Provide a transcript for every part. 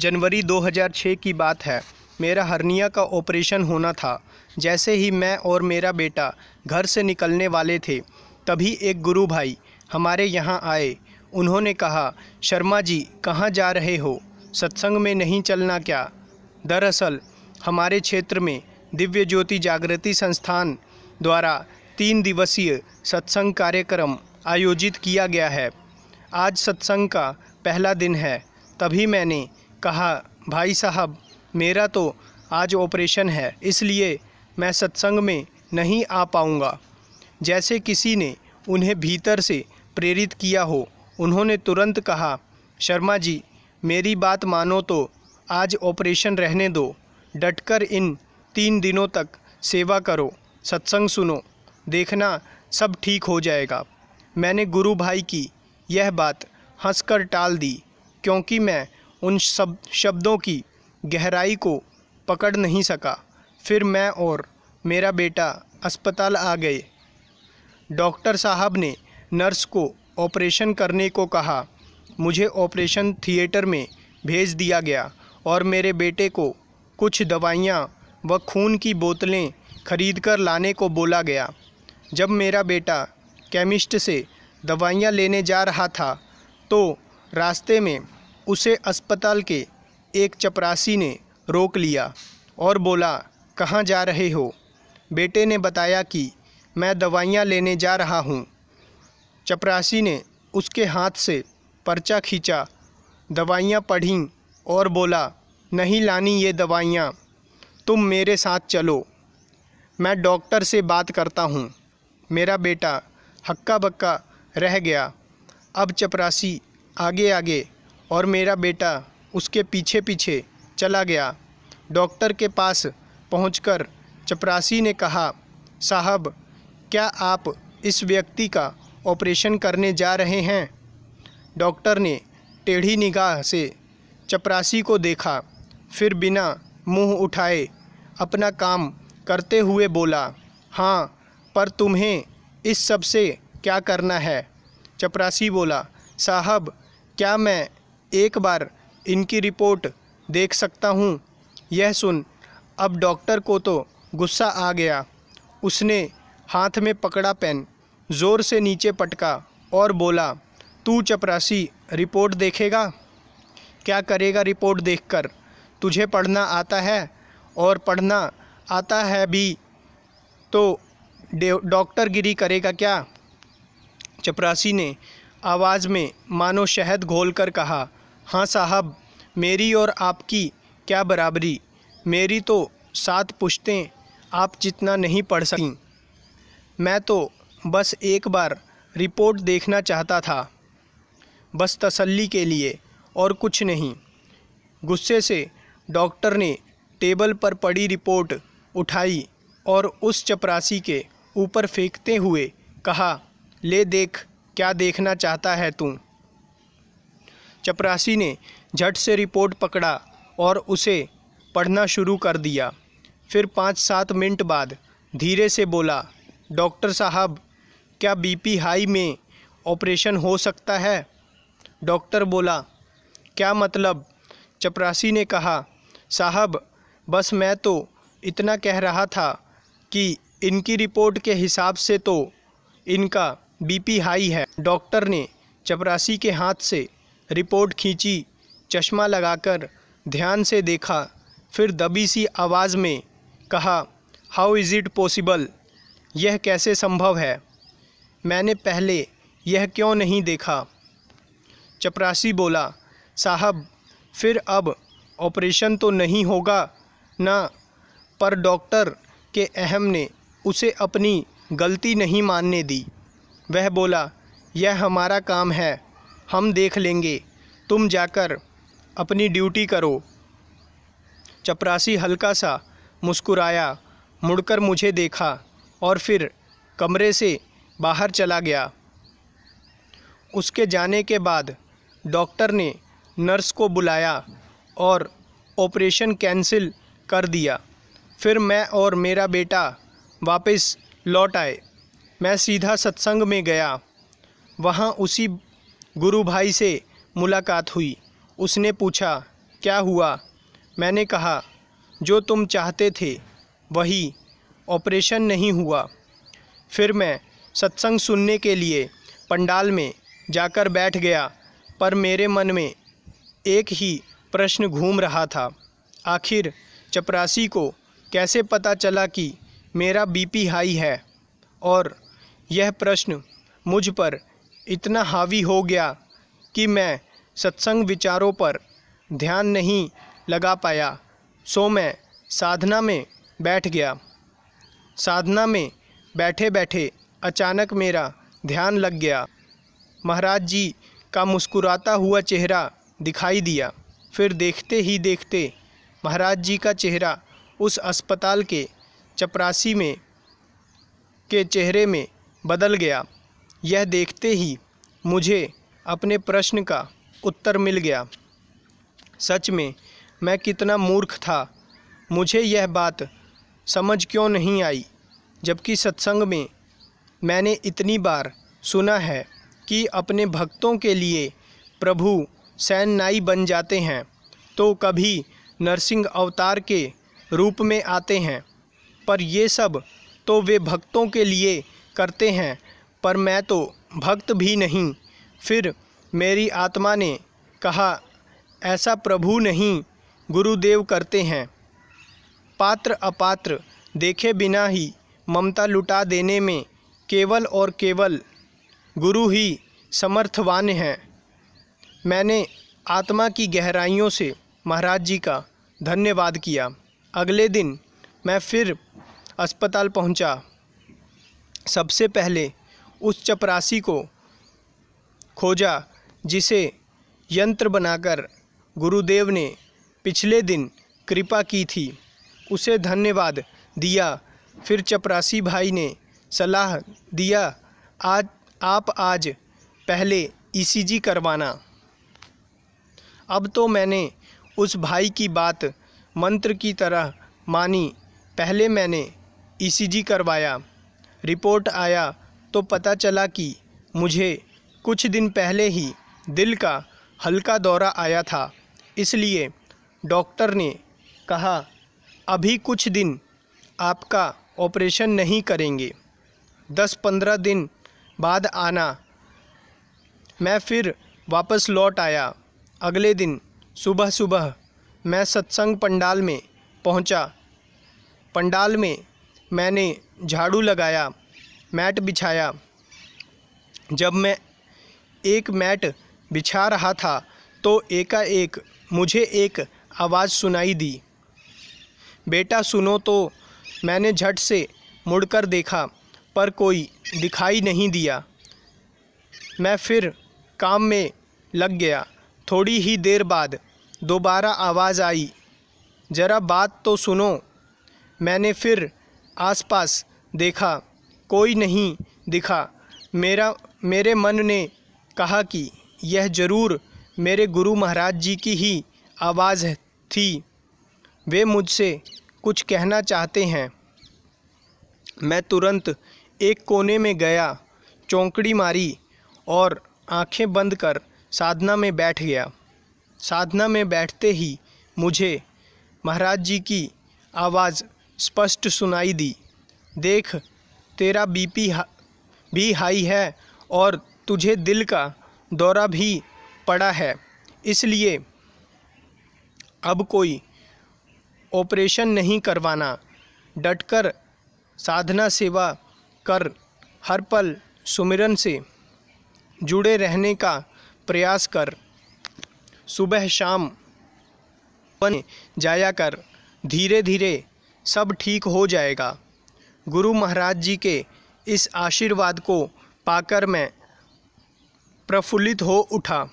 जनवरी 2006 की बात है। मेरा हर्निया का ऑपरेशन होना था। जैसे ही मैं और मेरा बेटा घर से निकलने वाले थे, तभी एक गुरु भाई हमारे यहाँ आए। उन्होंने कहा, शर्मा जी कहाँ जा रहे हो, सत्संग में नहीं चलना क्या? दरअसल हमारे क्षेत्र में दिव्य ज्योति जागृति संस्थान द्वारा 3 दिवसीय सत्संग कार्यक्रम आयोजित किया गया है। आज सत्संग का पहला दिन है। तभी मैंने कहा, भाई साहब मेरा तो आज ऑपरेशन है, इसलिए मैं सत्संग में नहीं आ पाऊँगा। जैसे किसी ने उन्हें भीतर से प्रेरित किया हो, उन्होंने तुरंत कहा, शर्मा जी मेरी बात मानो तो आज ऑपरेशन रहने दो। डटकर इन 3 दिनों तक सेवा करो, सत्संग सुनो, देखना सब ठीक हो जाएगा। मैंने गुरु भाई की यह बात हंसकर टाल दी, क्योंकि मैं उन सब शब्दों की गहराई को पकड़ नहीं सका। फिर मैं और मेरा बेटा अस्पताल आ गए। डॉक्टर साहब ने नर्स को ऑपरेशन करने को कहा। मुझे ऑपरेशन थिएटर में भेज दिया गया और मेरे बेटे को कुछ दवाइयाँ व खून की बोतलें खरीदकर लाने को बोला गया। जब मेरा बेटा केमिस्ट से दवाइयाँ लेने जा रहा था, तो रास्ते में उसे अस्पताल के एक चपरासी ने रोक लिया और बोला, कहाँ जा रहे हो? बेटे ने बताया कि मैं दवाइयाँ लेने जा रहा हूँ। चपरासी ने उसके हाथ से पर्चा खींचा, दवाइयाँ पढ़ीं और बोला, नहीं लानी ये दवाइयाँ, तुम मेरे साथ चलो, मैं डॉक्टर से बात करता हूँ। मेरा बेटा हक्का बक्का रह गया। अब चपरासी आगे आगे और मेरा बेटा उसके पीछे पीछे चला गया। डॉक्टर के पास पहुंचकर चपरासी ने कहा, साहब क्या आप इस व्यक्ति का ऑपरेशन करने जा रहे हैं? डॉक्टर ने टेढ़ी निगाह से चपरासी को देखा, फिर बिना मुंह उठाए अपना काम करते हुए बोला, हाँ पर तुम्हें इस सब से क्या करना है? चपरासी बोला, साहब क्या मैं एक बार इनकी रिपोर्ट देख सकता हूँ? यह सुन अब डॉक्टर को तो गुस्सा आ गया। उसने हाथ में पकड़ा पेन ज़ोर से नीचे पटका और बोला, तू चपरासी रिपोर्ट देखेगा? क्या करेगा रिपोर्ट देखकर? तुझे पढ़ना आता है, और पढ़ना आता है भी तो डॉक्टरगिरी करेगा क्या? चपरासी ने आवाज़ में मानो शहद घोलकर कहा, हाँ साहब मेरी और आपकी क्या बराबरी, मेरी तो 7 पुश्तें आप जितना नहीं पढ़ सकीं। मैं तो बस एक बार रिपोर्ट देखना चाहता था, बस तसल्ली के लिए और कुछ नहीं। गुस्से से डॉक्टर ने टेबल पर पड़ी रिपोर्ट उठाई और उस चपरासी के ऊपर फेंकते हुए कहा, ले देख क्या देखना चाहता है तू? चपरासी ने झट से रिपोर्ट पकड़ा और उसे पढ़ना शुरू कर दिया। फिर 5-7 मिनट बाद धीरे से बोला, डॉक्टर साहब क्या बीपी हाई में ऑपरेशन हो सकता है? डॉक्टर बोला, क्या मतलब? चपरासी ने कहा, साहब बस मैं तो इतना कह रहा था कि इनकी रिपोर्ट के हिसाब से तो इनका बीपी हाई है। डॉक्टर ने चपरासी के हाथ से रिपोर्ट खींची, चश्मा लगाकर ध्यान से देखा, फिर दबी सी आवाज़ में कहा, हाउ इज़ इट पॉसिबल? यह कैसे संभव है? मैंने पहले यह क्यों नहीं देखा? चपरासी बोला, साहब फिर अब ऑपरेशन तो नहीं होगा ना? पर डॉक्टर के अहम ने उसे अपनी गलती नहीं मानने दी। वह बोला, यह हमारा काम है, हम देख लेंगे, तुम जाकर अपनी ड्यूटी करो। चपरासी हल्का सा मुस्कुराया, मुड़कर मुझे देखा और फिर कमरे से बाहर चला गया। उसके जाने के बाद डॉक्टर ने नर्स को बुलाया और ऑपरेशन कैंसिल कर दिया। फिर मैं और मेरा बेटा वापस लौट आए। मैं सीधा सत्संग में गया। वहाँ उसी गुरु भाई से मुलाकात हुई। उसने पूछा, क्या हुआ? मैंने कहा, जो तुम चाहते थे वही, ऑपरेशन नहीं हुआ। फिर मैं सत्संग सुनने के लिए पंडाल में जाकर बैठ गया, पर मेरे मन में एक ही प्रश्न घूम रहा था। आखिर चपरासी को कैसे पता चला कि मेरा बीपी हाई है? और यह प्रश्न मुझ पर इतना हावी हो गया कि मैं सत्संग विचारों पर ध्यान नहीं लगा पाया। सो मैं साधना में बैठ गया। साधना में बैठे बैठे अचानक मेरा ध्यान लग गया। महाराज जी का मुस्कुराता हुआ चेहरा दिखाई दिया। फिर देखते ही देखते महाराज जी का चेहरा उस अस्पताल के चपरासी में के चेहरे में बदल गया। यह देखते ही मुझे अपने प्रश्न का उत्तर मिल गया। सच में मैं कितना मूर्ख था। मुझे यह बात समझ क्यों नहीं आई, जबकि सत्संग में मैंने इतनी बार सुना है कि अपने भक्तों के लिए प्रभु सैनाई बन जाते हैं, तो कभी नरसिंह अवतार के रूप में आते हैं। पर ये सब तो वे भक्तों के लिए करते हैं, पर मैं तो भक्त भी नहीं। फिर मेरी आत्मा ने कहा, ऐसा प्रभु नहीं, गुरुदेव करते हैं। पात्र अपात्र देखे बिना ही ममता लुटा देने में केवल और केवल गुरु ही समर्थवान हैं। मैंने आत्मा की गहराइयों से महाराज जी का धन्यवाद किया। अगले दिन मैं फिर अस्पताल पहुंचा। सबसे पहले उस चपरासी को खोजा जिसे यंत्र बनाकर गुरुदेव ने पिछले दिन कृपा की थी। उसे धन्यवाद दिया। फिर चपरासी भाई ने सलाह दिया, आप आज पहले ईसीजी करवाना। अब तो मैंने उस भाई की बात मंत्र की तरह मानी। पहले मैंने ईसीजी करवाया। रिपोर्ट आया तो पता चला कि मुझे कुछ दिन पहले ही दिल का हल्का दौरा आया था। इसलिए डॉक्टर ने कहा, अभी कुछ दिन आपका ऑपरेशन नहीं करेंगे, 10-15 दिन बाद आना। मैं फिर वापस लौट आया। अगले दिन सुबह सुबह मैं सत्संग पंडाल में पहुंचा। पंडाल में मैंने झाड़ू लगाया, मैट बिछाया। जब मैं एक मैट बिछा रहा था तो एकाएक मुझे एक आवाज़ सुनाई दी, बेटा सुनो। तो मैंने झट से मुड़कर देखा, पर कोई दिखाई नहीं दिया। मैं फिर काम में लग गया। थोड़ी ही देर बाद दोबारा आवाज़ आई, ज़रा बात तो सुनो। मैंने फिर आसपास देखा, कोई नहीं दिखा। मेरे मन ने कहा कि यह ज़रूर मेरे गुरु महाराज जी की ही आवाज़ थी। वे मुझसे कुछ कहना चाहते हैं। मैं तुरंत एक कोने में गया, चौंकड़ी मारी और आंखें बंद कर साधना में बैठ गया। साधना में बैठते ही मुझे महाराज जी की आवाज़ स्पष्ट सुनाई दी, देख तेरा बीपी भी हाई है और तुझे दिल का दौरा भी पड़ा है, इसलिए अब कोई ऑपरेशन नहीं करवाना। डटकर साधना सेवा कर, हर पल सुमिरन से जुड़े रहने का प्रयास कर, सुबह शाम बन जाया कर, धीरे धीरे सब ठीक हो जाएगा। गुरु महाराज जी के इस आशीर्वाद को पाकर मैं प्रफुल्लित हो उठा।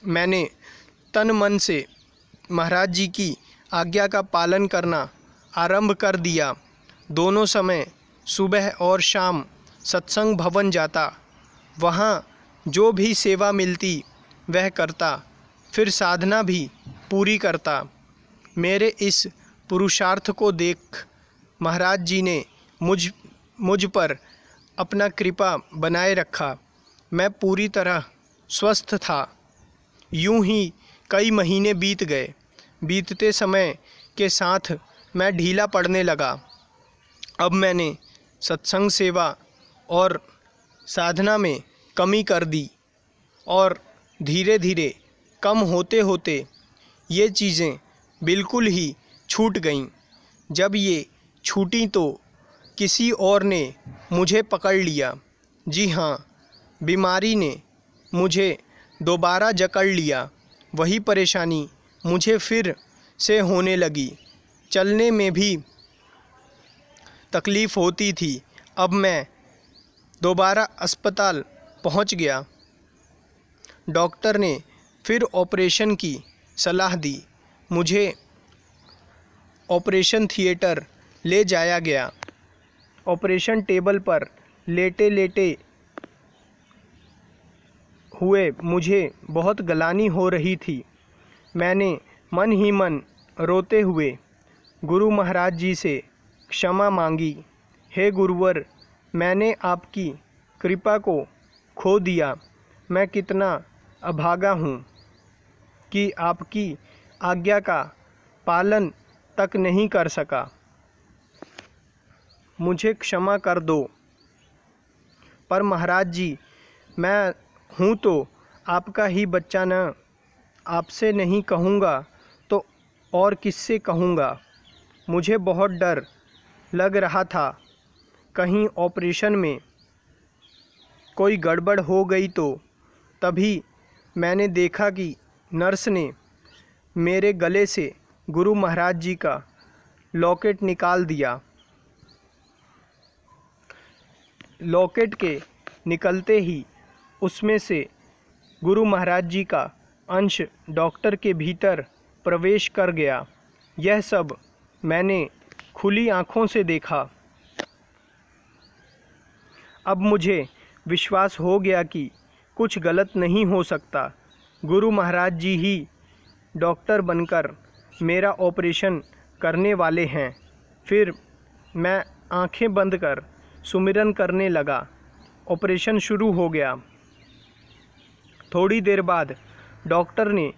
मैंने तन मन से महाराज जी की आज्ञा का पालन करना आरंभ कर दिया। दोनों समय सुबह और शाम सत्संग भवन जाता, वहाँ जो भी सेवा मिलती वह करता, फिर साधना भी पूरी करता। मेरे इस पुरुषार्थ को देख महाराज जी ने मुझ पर अपना कृपा बनाए रखा। मैं पूरी तरह स्वस्थ था। यूं ही कई महीने बीत गए। बीतते समय के साथ मैं ढीला पड़ने लगा। अब मैंने सत्संग सेवा और साधना में कमी कर दी और धीरे धीरे कम होते होते ये चीज़ें बिल्कुल ही छूट गईं। जब ये छूटी तो किसी और ने मुझे पकड़ लिया। जी हाँ, बीमारी ने मुझे दोबारा जकड़ लिया। वही परेशानी मुझे फिर से होने लगी। चलने में भी तकलीफ़ होती थी। अब मैं दोबारा अस्पताल पहुंच गया। डॉक्टर ने फिर ऑपरेशन की सलाह दी। मुझे ऑपरेशन थिएटर ले जाया गया। ऑपरेशन टेबल पर लेटे लेटे हुए मुझे बहुत गलानी हो रही थी। मैंने मन ही मन रोते हुए गुरु महाराज जी से क्षमा मांगी। हे गुरुवर, मैंने आपकी कृपा को खो दिया। मैं कितना अभागा हूँ कि आपकी आज्ञा का पालन तक नहीं कर सका। मुझे क्षमा कर दो। पर महाराज जी, मैं हूँ तो आपका ही बच्चा न। आपसे नहीं कहूँगा तो और किससे कहूँगा। मुझे बहुत डर लग रहा था, कहीं ऑपरेशन में कोई गड़बड़ हो गई तो। तभी मैंने देखा कि नर्स ने मेरे गले से गुरु महाराज जी का लॉकेट निकाल दिया। लॉकेट के निकलते ही उसमें से गुरु महाराज जी का अंश डॉक्टर के भीतर प्रवेश कर गया। यह सब मैंने खुली आँखों से देखा। अब मुझे विश्वास हो गया कि कुछ गलत नहीं हो सकता। गुरु महाराज जी ही डॉक्टर बनकर मेरा ऑपरेशन करने वाले हैं। फिर मैं आंखें बंद कर सुमिरन करने लगा। ऑपरेशन शुरू हो गया। थोड़ी देर बाद डॉक्टर ने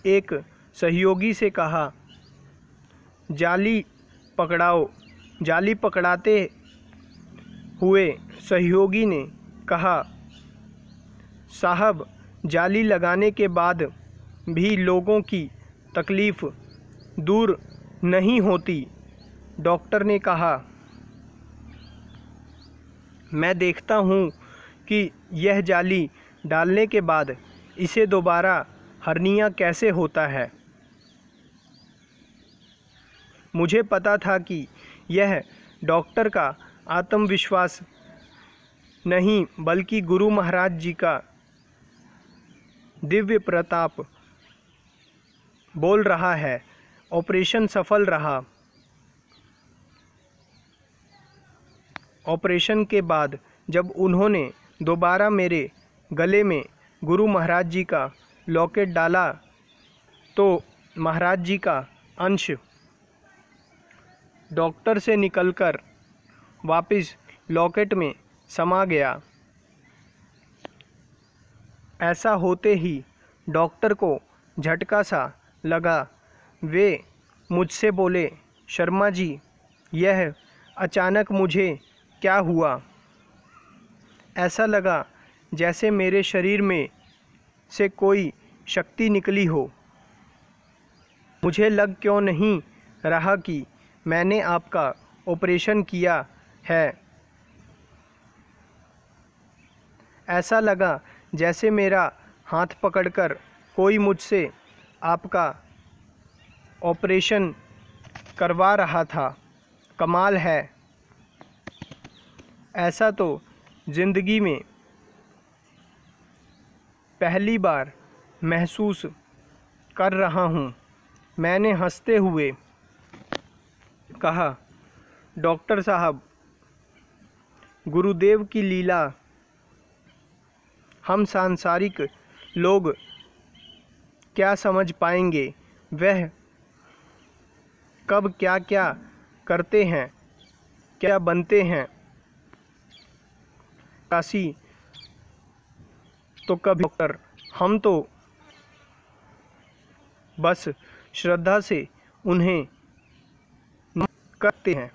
एक सहयोगी से कहा, जाली पकड़ाओ। जाली पकड़ाते हुए सहयोगी ने कहा, साहब, जाली लगाने के बाद भी लोगों की तकलीफ़ दूर नहीं होती। डॉक्टर ने कहा, मैं देखता हूँ कि यह जाली डालने के बाद इसे दोबारा हर्निया कैसे होता है। मुझे पता था कि यह डॉक्टर का आत्मविश्वास नहीं बल्कि गुरु महाराज जी का दिव्य प्रताप बोल रहा है। ऑपरेशन सफल रहा। ऑपरेशन के बाद जब उन्होंने दोबारा मेरे गले में गुरु महाराज जी का लॉकेट डाला तो महाराज जी का अंश डॉक्टर से निकलकर वापस लॉकेट में समा गया। ऐसा होते ही डॉक्टर को झटका सा लगा। वे मुझसे बोले, शर्मा जी, यह अचानक मुझे क्या हुआ। ऐसा लगा जैसे मेरे शरीर में से कोई शक्ति निकली हो। मुझे लग क्यों नहीं रहा कि मैंने आपका ऑपरेशन किया है। ऐसा लगा जैसे मेरा हाथ पकड़कर कोई मुझसे आपका ऑपरेशन करवा रहा था। कमाल है। ऐसा तो ज़िंदगी में पहली बार महसूस कर रहा हूँ। मैंने हंसते हुए कहा, डॉक्टर साहब, गुरुदेव की लीला हम सांसारिक लोग क्या समझ पाएंगे। वह कब क्या क्या करते हैं, क्या बनते हैं। काशी तो कभी डॉक्टर, हम तो बस श्रद्धा से उन्हें करते हैं।